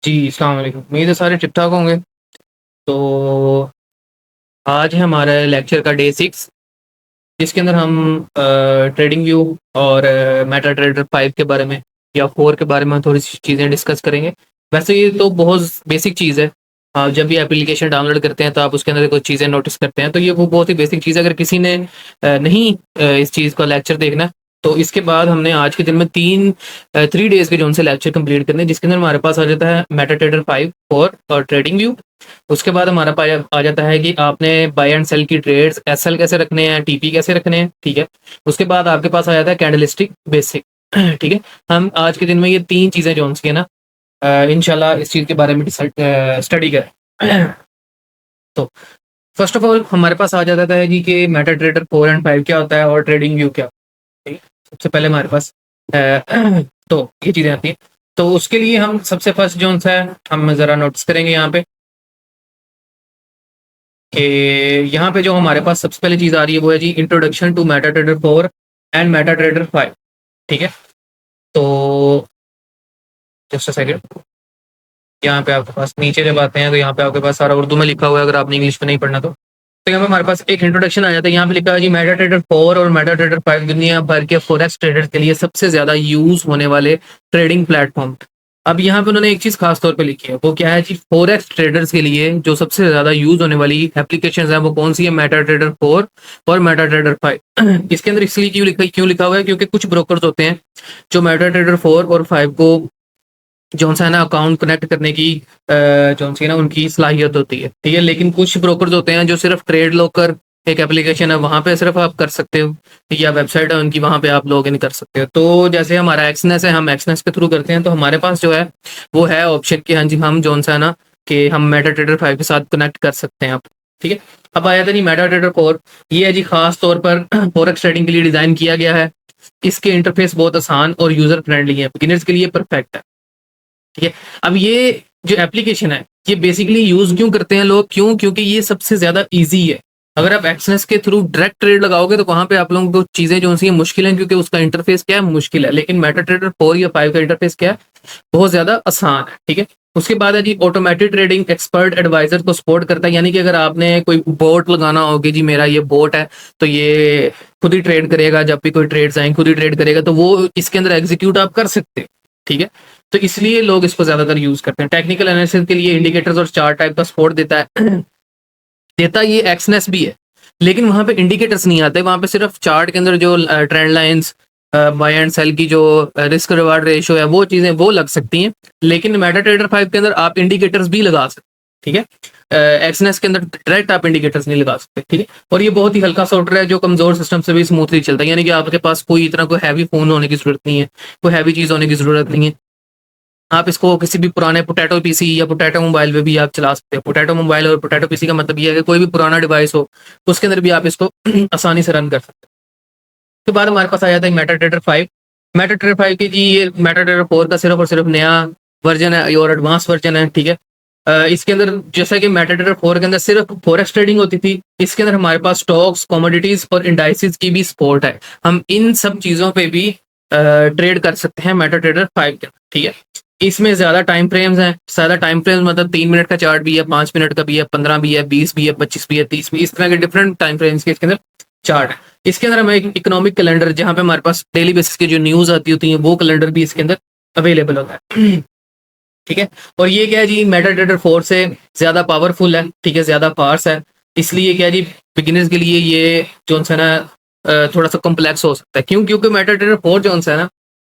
जी, अस्सलाम वालेकुम। उम्मीद है सारे ठीक-ठाक होंगे। तो आज है हमारा लेक्चर का डे 6 जिसके अंदर हम ट्रेडिंग व्यू और मेटा ट्रेडर 5 के बारे में या 4 के बारे में थोड़ी-सी चीज़ें डिस्कस करेंगे। वैसे ये तो बहुत बेसिक चीज़ है। जब भी एप्लीकेशन डाउनलोड करते हैं तो आप उसके अंदर कुछ चीज़ें नोटिस करते हैं, तो ये वो बहुत ही बेसिक चीज़ है। अगर किसी ने नहीं इस चीज़ का लेक्चर देखना है, तो इसके बाद हमने आज के दिन में 3 डेज़ के जो उनसे लेक्चर कंप्लीट करने हैं, जिसके अंदर हमारे पास आ जाता है मेटा ट्रेडर 5, 4 और ट्रेडिंग व्यू। उसके बाद हमारा पाया आ जाता है कि आपने बाय एंड सेल की ट्रेड्स एसएल कैसे रखने हैं, टीपी कैसे रखने हैं, ठीक है। उसके बाद आपके पास आ जाता है कैंडलस्टिक बेसिक, ठीक है। हम आज के दिन में ये 3 चीज़ें जो सी है ना, इंशाल्लाह इस चीज़ के बारे में स्टडी करें। तो फर्स्ट ऑफ ऑल हमारे पास आ जाता है जी कि मेटा ट्रेडर 4 एंड 5 क्या होता है और ट्रेडिंग व्यू क्या होता है, ठीक है? सबसे पहले हमारे पास तो ये चीज़ें आती हैं। तो उसके लिए हम सबसे फर्स्ट जो सा है हम ज़रा नोटिस करेंगे यहाँ पे कि यहाँ पे जो हमारे पास सबसे पहले चीज़ आ रही है वो है जी introduction to MetaTrader 4 and MetaTrader 5, ठीक है। तो जस्ट अ सेकंड, यहाँ पे आपके पास नीचे जब आते हैं तो यहाँ पे आपके पास सारा उर्दू में लिखा हुआ है, अगर आपने इंग्लिश में नहीं पढ़ना तो यहाँ पे हमारे पास एक इंट्रोडक्शन आ जाता है। यहाँ पे लिखा है जी मेटा ट्रेडर 4 और मेटा ट्रेडर 5 दुनिया भर के फॉरेक्स ट्रेडर्स के लिए सबसे ज्यादा यूज होने वाले ट्रेडिंग प्लेटफॉर्म। अब यहाँ पे उन्होंने एक चीज खास तौर पे लिखी है, वो क्या है जी, फॉरेक्स ट्रेडर्स के लिए जो सबसे ज्यादा यूज होने वाली एप्लीकेशन है वो कौन सी है, मेटा ट्रेडर 4 और मेटा ट्रेडर 5। इसके अंदर इसलिए क्यों लिखा हुआ है, क्योंकि कुछ ब्रोकर्स होते हैं जो मेटा ट्रेडर 4 और 5 को जो सा है ना अकाउंट कनेक्ट करने की जो सी ना उनकी सलाहियत होती है, ठीक है। लेकिन कुछ ब्रोकर्स होते हैं जो सिर्फ ट्रेड लॉकर एक एप्लीकेशन है, वहां पे सिर्फ आप कर सकते हो, या वेबसाइट है उनकी, वहां पे आप लॉग इन कर सकते हो। तो जैसे हमारा एक्सनेस है, हम एक्सनेस के थ्रू करते हैं, तो हमारे पास जो है वो है ऑप्शन कि हाँ जी हम जो सा है ना कि हम मेटा ट्रेडर 5 के साथ कनेक्ट कर सकते हैं आप, ठीक है। अब आया था नहीं मेटा ट्रेडर 4, ये है जी खास तौर पर फॉरेक्स ट्रेडिंग के लिए डिजाइन किया गया है। इसके इंटरफेस बहुत आसान और यूजर फ्रेंडली है, बिगिनर्स के लिए परफेक्ट है, ठीक है। अब ये जो एप्लीकेशन है ये बेसिकली यूज क्यों करते हैं लोग, क्योंकि ये सबसे ज्यादा इजी है। अगर आप एक्सनेस के थ्रू डायरेक्ट ट्रेड लगाओगे तो वहां पे आप लोगों को चीजें जो सी मुश्किल है, क्योंकि उसका इंटरफेस क्या है, मुश्किल है। लेकिन मेटा ट्रेडर 4 या 5 का इंटरफेस क्या है, बहुत ज्यादा आसान है, ठीक है। उसके बाद है जी ऑटोमेटिक ट्रेडिंग एक्सपर्ट एडवाइजर को सपोर्ट करता है, यानी कि अगर आपने कोई बोट लगाना होगी जी, मेरा ये बोट है तो ये खुद ही ट्रेड करेगा, जब भी कोई ट्रेड्स आए खुद ही ट्रेड करेगा, तो वो इसके अंदर एग्जीक्यूट आप कर सकते हैं, ठीक है। तो इसलिए लोग इसको ज्यादातर यूज करते हैं। टेक्निकल एनालिसिस के लिए इंडिकेटर्स और चार्ट टाइप का सपोर्ट देता है। देता ये एक्सनेस भी है, लेकिन वहां पे इंडिकेटर्स नहीं आते, वहां पे सिर्फ चार्ट के अंदर जो trend lines, buy and sell की जो रिस्क रिवार्ड रेशियो है, वो चीजें वो लग सकती हैं। लेकिन मेटा ट्रेडर 5 के अंदर आप इंडिकेटर्स भी लगा सकते, ठीक है। एक्सनेस के अंदर डायरेक्ट आप इंडिकेटर्स नहीं लगा सकते, ठीक है। और ये बहुत ही हल्का सॉफ्टवेयर है जो कमजोर सिस्टम से भी स्मूथली चलता है, यानी कि आपके पास कोई इतना कोई हैवी फोन होने की जरूरत नहीं है, कोई हैवी चीज होने की जरूरत नहीं है। आप इसको किसी भी पुराने पोटैटो पीसी या पोटैटो मोबाइल पे भी आप चला सकते हैं। पोटैटो मोबाइल और पोटैटो पीसी का मतलब ये है कि कोई भी पुराना डिवाइस हो उसके अंदर भी आप इसको आसानी से रन कर सकते हैं। उसके बाद हमारे पास आ जाता है मेटा ट्रेडर 5। मेटा ट्रेडर 5 की जी ये मेटा ट्रेडर 4 का सिर्फ और सिर्फ नया वर्जन है और एडवांस वर्जन है, ठीक है। इसके अंदर जैसा कि मेटा ट्रेडर 4 के अंदर सिर्फ फॉरेक्स ट्रेडिंग होती थी, इसके अंदर हमारे पास स्टॉक्स, कमोडिटीज और इंडाइसिस की भी सपोर्ट है। हम इन सब चीजों पे भी ट्रेड कर सकते हैं मेटा ट्रेडर 5 के अंदर, ठीक है। इसमें ज्यादा टाइम फ्रेम्स हैं, ज्यादा टाइम फ्रेम्स मतलब 3 मिनट का चार्ट भी है, 5 मिनट का भी है, 15 भी है, 20 भी है, 25 भी है, 30 भी, इस तरह के डिफरेंट टाइम फ्रेम्स के इसके अंदर चार्ट है। इसके अंदर हमें एक इकोनॉमिक कैलेंडर, जहां पे हमारे पास डेली बेसिस की जो न्यूज आती होती है, वो कैलेंडर भी इसके अंदर अवेलेबल होता है। ठीक है। और ये क्या है जी, मेटा ट्रेडर 4 से ज्यादा पावरफुल है, ठीक है, ज्यादा फास्ट है। इसलिए क्या है जी, बिगिनर्स के लिए ये जो है ना थोड़ा सा कॉम्प्लेक्स हो सकता है। क्योंकि मेटा ट्रेडर 4 जो है ना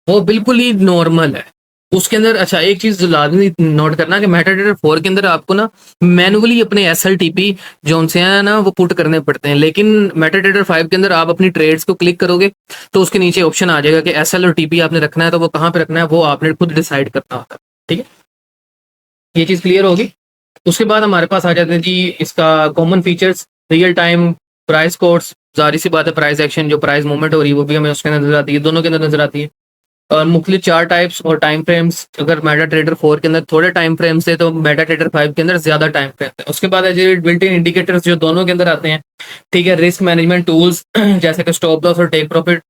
वो बिल्कुल ही नॉर्मल है। उसके अंदर अच्छा एक चीज लाजमी नोट करना कि मेटा ट्रेडर 4 के अंदर आपको ना मैनुअली अपने SLTP जो से है ना वो पुट करने पड़ते हैं। लेकिन मेटा ट्रेडर 5 के अंदर आप अपनी ट्रेड्स को क्लिक करोगे तो उसके नीचे ऑप्शन आ जाएगा कि SL और TP आपने रखना है, तो वो कहाँ पे रखना है वो आपने खुद डिसाइड करना होता है, ठीक है। ये चीज क्लियर होगी। उसके बाद हमारे पास आ जाते हैं जी इसका common features, real time price codes, जारी सी बात है प्राइस एक्शन जो प्राइस मूवमेंट हो रही है वो भी हमें उसके अंदर नजर आती है, दोनों के अंदर नजर आती है। और मुख्तलिफ चार्ट टाइप्स और टाइम फ्रेम्स, अगर मेटा ट्रेडर 4 के अंदर थोड़े टाइम फ्रेम्स है तो मेटा ट्रेडर 5 के अंदर ज्यादा टाइम फ्रेम है। उसके बाद है बिल्ट इन इंडिकेटर्स जो दोनों के अंदर आते हैं, ठीक है। रिस्क मैनेजमेंट टूल्स जैसे कि स्टॉप लॉस और टेक प्रॉफिट,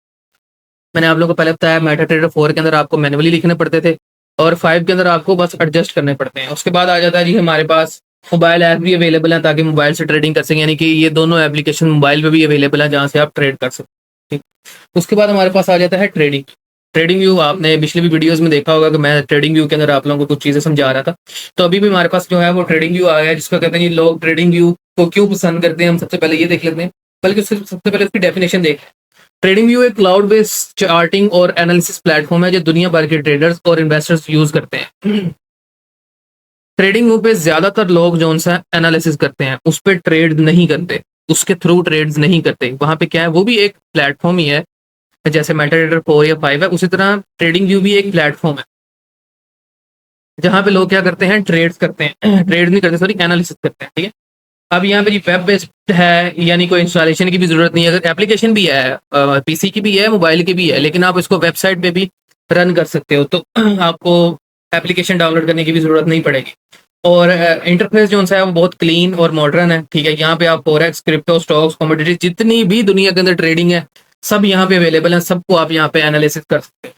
मैंने आप लोगों को पहले बताया मेटा ट्रेडर 4 के अंदर आपको मैनुअली लिखने पड़ते थे, और 5 के अंदर आपको बस एडजस्ट करने पड़ते हैं। उसके बाद आ जाता है जी हमारे पास मोबाइल ऐप भी अवेलेबल हैं ताकि मोबाइल से ट्रेडिंग कर सकें, यानी कि ये दोनों एप्लीकेशन मोबाइल पे भी अवेलेबल है जहाँ से आप ट्रेड कर सकते हैं। ठीक, उसके बाद हमारे पास आ जाता है ट्रेडिंग। ट्रेडिंग व्यू आपने पिछले भी वीडियोस में देखा होगा कि मैं ट्रेडिंग व्यू के अंदर आप लोगों को कुछ चीज़ें समझा रहा था। तो अभी भी हमारे पास जो है वो ट्रेडिंग व्यू आ गया है, जिसको कहते हैं जी लोग ट्रेडिंग व्यू को क्यों पसंद करते हैं। हम सबसे पहले ये देख लेते हैं, बल्कि सबसे पहले उसकी डेफिनेशन देख। ट्रेडिंग व्यू एक क्लाउड बेस्ड चार्टिंग और एनालिसिस प्लेटफॉर्म है जो दुनिया भर के ट्रेडर्स और इन्वेस्टर्स यूज करते हैं। ट्रेडिंग व्यू पे ज्यादातर लोग जो सा एनालिसिस करते हैं, उस पर ट्रेड नहीं करते, उसके थ्रू ट्रेड्स नहीं करते। वहां पे क्या है, वो भी एक प्लेटफॉर्म ही है, जैसे मेटाट्रेडर 4 या 5 है, उसी तरह ट्रेडिंग व्यू भी एक प्लेटफॉर्म है जहां पे लोग क्या करते हैं, ट्रेड्स करते हैं। ट्रेड नहीं करते, सॉरी, एनालिसिस करते हैं। ठीक है, अब यहाँ पे जी वेब बेस्ड है, यानी कोई इंस्टॉलेशन की भी जरूरत नहीं है। अगर एप्लीकेशन भी है, पीसी की भी है, मोबाइल की भी है, लेकिन आप इसको वेबसाइट पे भी रन कर सकते हो, तो आपको एप्लीकेशन डाउनलोड करने की भी जरूरत नहीं पड़ेगी। और इंटरफेस जो है वो बहुत क्लीन और मॉडर्न है। ठीक है, यहाँ पे आप फॉरेक्स, क्रिप्टो, स्टॉक्स, कमोडिटीज, जितनी भी दुनिया के अंदर ट्रेडिंग है सब यहाँ पे अवेलेबल है, सबको आप यहाँ पे एनालिसिस कर सकते हो।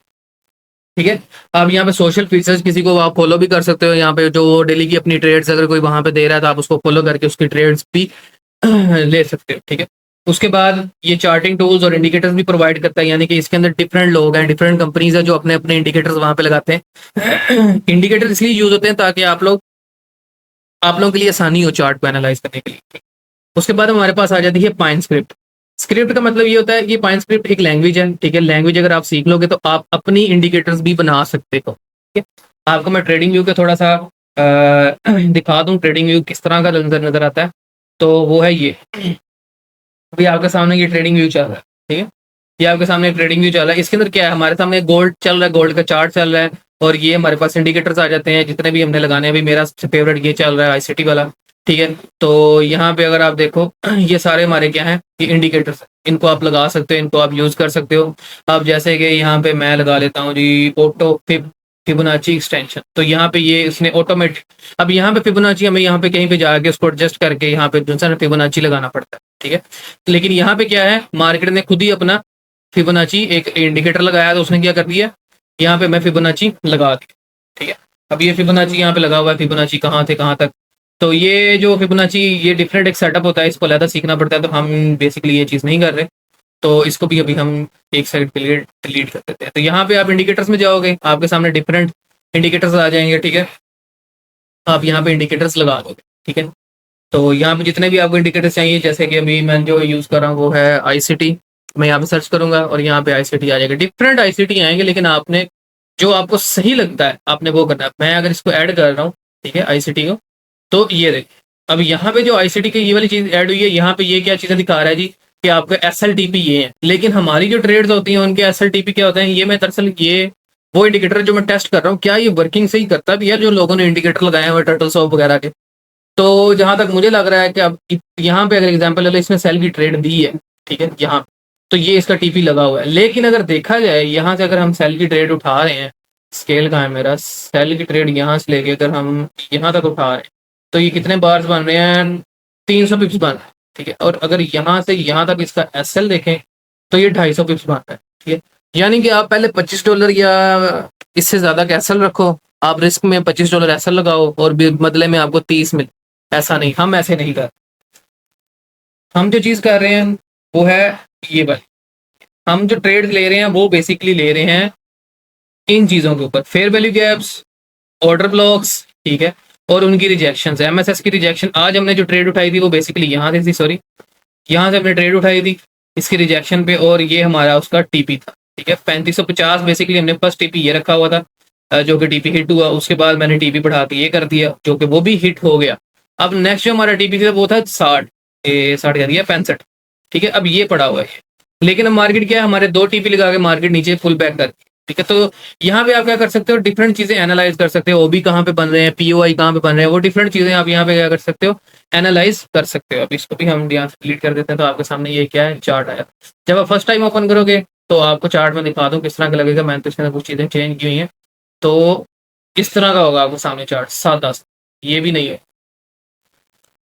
ठीक है, आप यहाँ पे सोशल फीचर्स किसी को आप फॉलो भी कर सकते हो। यहाँ पे जो डेली की अपनी ट्रेड्स अगर कोई वहां पे दे रहा है तो आप उसको फॉलो करके उसकी ट्रेड्स भी ले सकते हो। ठीक है, उसके बाद ये चार्टिंग टूल्स और इंडिकेटर्स भी प्रोवाइड करता है, यानी कि इसके अंदर डिफरेंट लोग हैं, डिफरेंट कंपनीज है जो अपने अपने इंडिकेटर्स वहां पे लगाते हैं। इंडिकेटर इसलिए यूज होते हैं ताकि आप लोगों के लिए आसानी हो चार्ट को एनालाइज करने के लिए। उसके बाद हमारे पास आ जाती है पाइन स्क्रिप्ट। स्क्रिप्ट का मतलब ये होता है कि पाइन स्क्रिप्ट एक लैंग्वेज है। ठीक है, लैंग्वेज अगर आप सीख लोगे तो आप अपनी इंडिकेटर्स भी बना सकते हो। ठीक है, आपको मैं ट्रेडिंग व्यू का थोड़ा सा दिखा दूं, ट्रेडिंग व्यू किस तरह का नजर आता है। तो वो है ये, अभी आपके सामने ये ट्रेडिंग व्यू चल रहा है। ठीक है, ये आपके सामने ट्रेडिंग व्यू चल रहा है। इसके अंदर क्या है, हमारे सामने गोल्ड चल रहा है, गोल्ड का चार्ट चल रहा है, और ये हमारे पास इंडिकेटर्स आ जाते हैं जितने भी हमने लगाने हैं। अभी मेरा सबसे फेवरेट ये चल रहा है आईसीटी वाला। ठीक है, तो यहाँ पे अगर आप देखो ये सारे हमारे क्या हैं, ये इंडिकेटर्स, इनको आप लगा सकते हो, इनको आप यूज कर सकते हो। अब जैसे कि यहाँ पे मैं लगा लेता हूँ जी ऑटो फिबोनाची एक्सटेंशन, तो यहाँ पे ये इसने ऑटोमेटिक, अब यहाँ पे फिबोनाची हमें यहाँ पे कहीं पे जाके उसको एडजस्ट करके यहाँ पे जो है फिबोनाची लगाना पड़ता है। ठीक है, लेकिन यहाँ पे क्या है, मार्केट ने खुद ही अपना फिबोनाची एक इंडिकेटर लगाया, तो उसने क्या कर दिया, यहाँ पे मैं फिबोनाची लगा दी। ठीक है, अब ये फिबोनाची यहाँ पे लगा हुआ है, फिबोनाची कहाँ थे कहाँ तक। तो ये जो फिबोनाची, ये डिफरेंट एक सेटअप होता है, इसको अलग सीखना पड़ता है, तो हम बेसिकली ये चीज़ नहीं कर रहे, तो इसको भी अभी हम एक साइड के लिए डिलीट कर देते हैं। तो यहाँ पे आप इंडिकेटर्स में जाओगे, आपके सामने डिफरेंट इंडिकेटर्स आ जाएंगे। ठीक है, आप यहाँ पे इंडिकेटर्स लगा दोगे। ठीक है, तो यहाँ पे जितने भी आपको इंडिकेटर्स चाहिए, जैसे कि अभी मैं जो यूज़ कर रहा हूँ वो है आईसीटी, मैं यहाँ पे सर्च करूंगा और यहाँ पे आईसीटी आ जाएगा। डिफरेंट आईसीटी आएंगे, लेकिन आपने जो आपको सही लगता है आपने वो करना है। मैं अगर इसको ऐड कर रहा हूँ, ठीक है, आईसीटी को, तो ये देखिए अब यहाँ पे जो आईसीटी की ये वाली चीज ऐड हुई है, यहाँ पे ये क्या चीजें दिखा रहा है जी, कि आपका एसएलटीपी ये है, लेकिन हमारी जो ट्रेड्स होती हैं उनके एसएलटीपी क्या होता है, ये मैं दरअसल ये वो इंडिकेटर जो मैं टेस्ट कर रहा हूँ क्या ये वर्किंग सही करता है भी यार, जो लोगों ने इंडिकेटर लगाए हुए टर्टल सॉफ्ट वगैरह के। तो जहां तक मुझे लग रहा है कि अब यहाँ पे अगर एग्जांपल ले लो, इसमें सेल की ट्रेड दी है। ठीक है, यहाँ तो ये इसका टीपी लगा हुआ है, लेकिन अगर देखा जाए यहाँ से अगर हम सेल की ट्रेड उठा रहे हैं, स्केल कहाँ है मेरा, सेल की ट्रेड यहाँ से लेके अगर हम यहाँ तक उठा रहे हैं, तो ये कितने बार्स बन रहे हैं, 300 पिप्स बन रहे हैं। ठीक है, और अगर यहाँ से यहाँ तक इसका एसएल देखें तो ये 250 पिप्स बन रहा है। ठीक है, यानी कि आप पहले $25 या इससे ज्यादा का एसएल रखो, आप रिस्क में $25 एसएल लगाओ और बदले में आपको 30 मिले। ऐसा नहीं, हम ऐसे नहीं कर, हम जो चीज कर रहे हैं वो है ये भाई, हम जो ट्रेड ले रहे हैं वो बेसिकली ले रहे हैं इन चीजों के ऊपर, fair value gaps, order blocks, ठीक है, और उनकी रिजेक्शन है। एमएसएस की रिजेक्शन, आज हमने जो ट्रेड उठाई थी वो बेसिकली यहाँ से थी, सॉरी यहाँ से हमने ट्रेड उठाई थी इसकी रिजेक्शन पे, और ये हमारा उसका टीपी था। ठीक है, 3550 बेसिकली हमने फर्स्ट टीपी ये रखा हुआ था, जो कि टीपी हिट हुआ, उसके बाद मैंने टीपी बढ़ा के ये कर दिया, जो कि वो भी हिट हो गया। अब नेक्स्ट जो हमारा टीपी था वो था 60 कह दिया 65। ठीक है, अब ये पड़ा हुआ है, लेकिन अब मार्केट क्या है, हमारे 2 टीपी लगा के मार्केट नीचे फुल बैक कर। ठीक है, तो यहाँ पे आप क्या कर सकते हो, डिफरेंट चीजें एनालाइज कर सकते हो, ओबी कहाँ पे बन रहे हैं, पीओआई कहाँ पे बन रहे हैं, वो डिफरेंट चीजें आप यहाँ पे क्या कर सकते हो, एनालाइज कर सकते हो। अब इसको भी हम यहाँ से डिलीट कर देते हैं, तो आपके सामने ये क्या है, चार्ट आया। जब आप फर्स्ट टाइम ओपन करोगे तो आपको चार्ट में दिखा दूं किस तरह का लगेगा, मैंने तो इसके अंदर कुछ चीजें चेंज की हुई हैं, तो इस तरह का होगा आपके सामने चार्ट, सादा सा, ये भी नहीं है,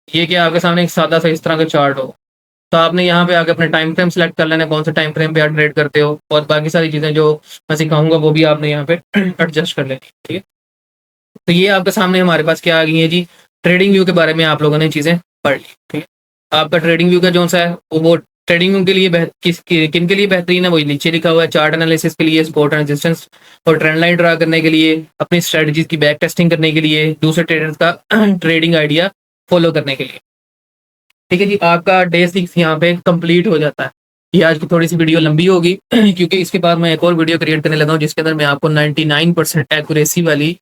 ये क्या आपके सामने एक सादा सा इस तरह का चार्ट हो। तो आपने यहाँ पे आके अपने टाइम फ्रेम सेलेक्ट कर लेना, कौन सा टाइम फ्रेम पे आप ट्रेड करते हो, और बाकी सारी चीज़ें जो मैं सिखाऊंगा वो भी आपने यहाँ पे एडजस्ट कर लेनी, ठीक है। तो ये आपके सामने हमारे पास क्या आ गई है जी, ट्रेडिंग व्यू के बारे में आप लोगों ने चीज़ें पढ़ ली, ठीक है। आपका ट्रेडिंग व्यू का जो सा है वो ट्रेडिंग व्यू के लिए किन के लिए बेहतरीन है, वही नीचे लिखा हुआ है, चार्ट एनालिसिस के लिए, सपोर्ट एंड रेजिस्टेंस और ट्रेंड लाइन ड्रा करने के लिए, अपनी स्ट्रेटजीज की बैक टेस्टिंग करने के लिए, दूसरे ट्रेडर्स का ट्रेडिंग आइडिया फॉलो करने के लिए, ठीक है जी। आपका डे 6 यहाँ पे कंप्लीट हो जाता है। ये आज की थोड़ी सी वीडियो लंबी होगी क्योंकि इसके बाद मैं एक और वीडियो क्रिएट करने लगा हूँ जिसके अंदर मैं आपको 99% एक्यूरेसी वाली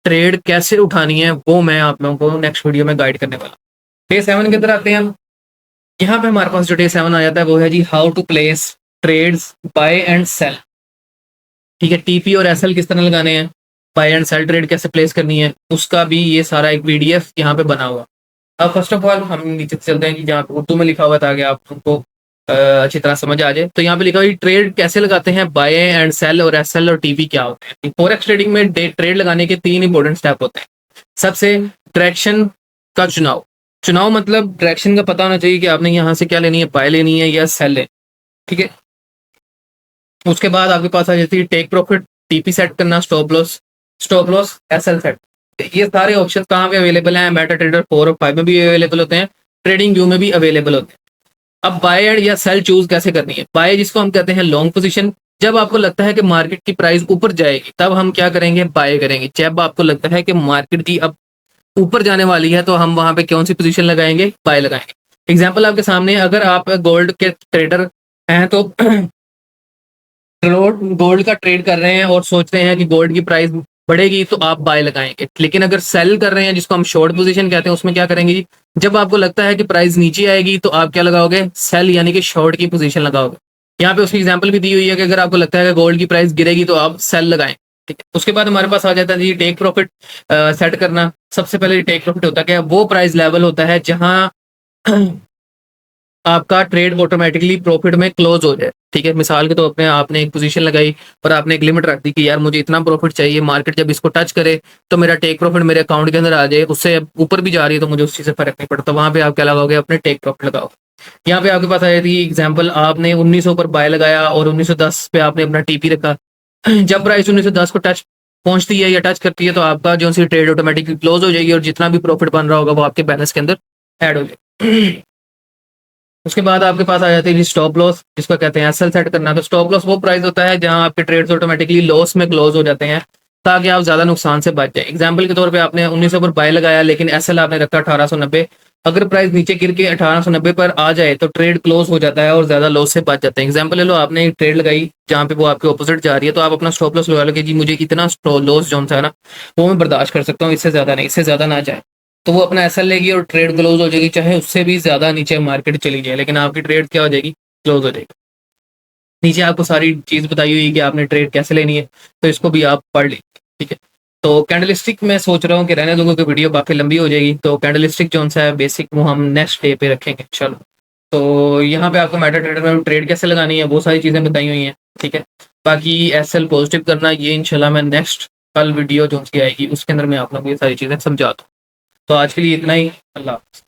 ट्रेड कैसे उठानी है वो मैं आप लोगों को नेक्स्ट वीडियो में गाइड करने वाला। डे 7 के अंदर आते हैं हम। यहाँ पे हमारे पास जो डे 7 आ जाता है वो है जी how to place trades buy and sell, ठीक है। टीपी और एसएल किस तरह लगाने हैं, बाय एंड सेल ट्रेड कैसे प्लेस करनी है, उसका भी ये सारा एक पीडीएफ यहाँ पे बना हुआ। अब फर्स्ट ऑफ ऑल हम नीचे चलते हैं कि जहाँ पे उर्दू में लिखा हुआ था, ताकि आप उनको अच्छी तरह समझ आ जाए। तो यहाँ पे लिखा हुआ ट्रेड कैसे लगाते हैं, बाय एंड सेल और एसएल और टीपी क्या होते हैं। फॉरेक्स ट्रेडिंग में ट्रेड लगाने के 3 इंपॉर्टेंट स्टेप होते हैं। सबसे डायरेक्शन का चुनाव मतलब डायरेक्शन का पता होना चाहिए कि आपने यहाँ से क्या लेनी है, बाय लेनी है या सेल लेनी, ठीक है। उसके बाद आपके पास आ जाती है टेक प्रॉफिट, टीपी सेट करना, स्टॉप लॉस एसएल सेट। ये सारे ऑप्शन कहाँ पे अवेलेबल हैं, मेटा ट्रेडर 4 और 5 में भी अवेलेबल होते हैं, ट्रेडिंग व्यू में भी अवेलेबल होते हैं। अब बाय या सेल चूज कैसे करनी है। बाय जिसको हम कहते हैं लॉन्ग पोजीशन, जब आपको लगता है कि मार्केट की प्राइस ऊपर जाएगी तब हम क्या करेंगे, बाय करेंगे। जब आपको लगता है कि मार्केट की अब ऊपर जाने वाली है तो हम वहां पे कौन सी पोजीशन लगाएंगे, बाय लगाएंगे। एग्जांपल आपके सामने, अगर आप गोल्ड के ट्रेडर हैं तो गोल्ड का ट्रेड कर रहे हैं और सोच रहे हैं कि गोल्ड की प्राइस बढ़ेगी तो आप बाय लगाएंगे। लेकिन अगर सेल कर रहे हैं जिसको हम शॉर्ट पोजीशन कहते हैं, उसमें क्या करेंगे जी, जब आपको लगता है कि प्राइस नीचे आएगी तो आप क्या लगाओगे, सेल यानी कि शॉर्ट की पोजीशन लगाओगे। यहाँ पे उसकी एग्जांपल भी दी हुई है कि अगर आपको लगता है कि गोल्ड की प्राइस गिरेगी तो आप सेल लगाएं, ठीक है। उसके बाद हमारे पास आ जाता है जी टेक प्रॉफिट सेट करना। सबसे पहले टेक प्रॉफिट होता है, वो प्राइस लेवल होता है जहां आपका ट्रेड ऑटोमेटिकली प्रॉफिट में क्लोज हो जाए, ठीक है। मिसाल के तौर पे आपने एक पोजीशन लगाई और आपने एक लिमिट रख दी कि यार मुझे इतना प्रॉफिट चाहिए, मार्केट जब इसको टच करे तो मेरा टेक प्रॉफिट मेरे अकाउंट के अंदर आ जाए, उससे ऊपर भी जा रही है तो मुझे उस चीज़ से फर्क नहीं पड़ता। वहां पे आप क्या लगाओगे, अपने टेक प्रॉफिट लगाओ। यहाँ पे आपके पास आ जाती है एग्जाम्पल, आपने 1900 पर बाय लगाया और 1910 पे आपने अपना टीपी रखा। जब प्राइस 1910 को टच पहुंचती है या टच करती है तो आपका जो सी ट्रेड ऑटोमेटिकली क्लोज हो जाएगी और जितना भी प्रॉफिट बन रहा होगा वो आपके बैलेंस के अंदर ऐड हो जाएगा। उसके बाद आपके पास आ जाती है स्टॉप लॉस, जिसको कहते हैं एसएल सेट करना। तो स्टॉप लॉस वो प्राइस होता है जहां आपके ट्रेड्स ऑटोमेटिकली लॉस में क्लोज हो जाते हैं ताकि आप ज्यादा नुकसान से बच जाए। एग्जांपल के तौर पे आपने 1900 पर बाय लगाया लेकिन एसएल आपने रखा 1890। अगर प्राइस नीचे गिर के 1890 पर आ जाए तो ट्रेड क्लोज हो जाता है और ज्यादा लॉस से बच जाते हैं। एग्जांपल ले लो, आपने एक ट्रेड लगाई जहां पे वो आपके ऑपोजिट जा रही है तो आप अपना स्टॉप लॉस लगा लो कि जी मुझे इतना लॉस जो है ना वो मैं बर्दाश्त कर सकता हूँ, इससे ज्यादा नहीं, इससे ज्यादा ना जाए। तो वो अपना एसएल लेगी और ट्रेड क्लोज हो जाएगी, चाहे उससे भी ज्यादा नीचे मार्केट चली जाए लेकिन आपकी ट्रेड क्या हो जाएगी, क्लोज हो जाएगी। नीचे आपको सारी चीज बताई हुई है कि आपने ट्रेड कैसे लेनी है, तो इसको भी आप पढ़ लीजिए, ठीक है। तो कैंडलस्टिक मैं सोच रहा हूँ कि रहने दूंगा कि वीडियो काफी लंबी हो जाएगी, तो कैंडलस्टिक जो सा है बेसिक वो हम नेक्स्ट डे पे रखेंगे। चलो, तो यहाँ पे आपको मेटा ट्रेडर में ट्रेड कैसे लगानी है वो सारी चीजें बताई हुई हैं, ठीक है। बाकी एसएल पॉजिटिव करना ये इंशाल्लाह मैं नेक्स्ट कल वीडियो जो सी आएगी उसके अंदर मैं आप लोगों को ये सारी चीजें समझा दूँ। तो आज के लिए इतना ही, अल्लाह हाफ़िज़।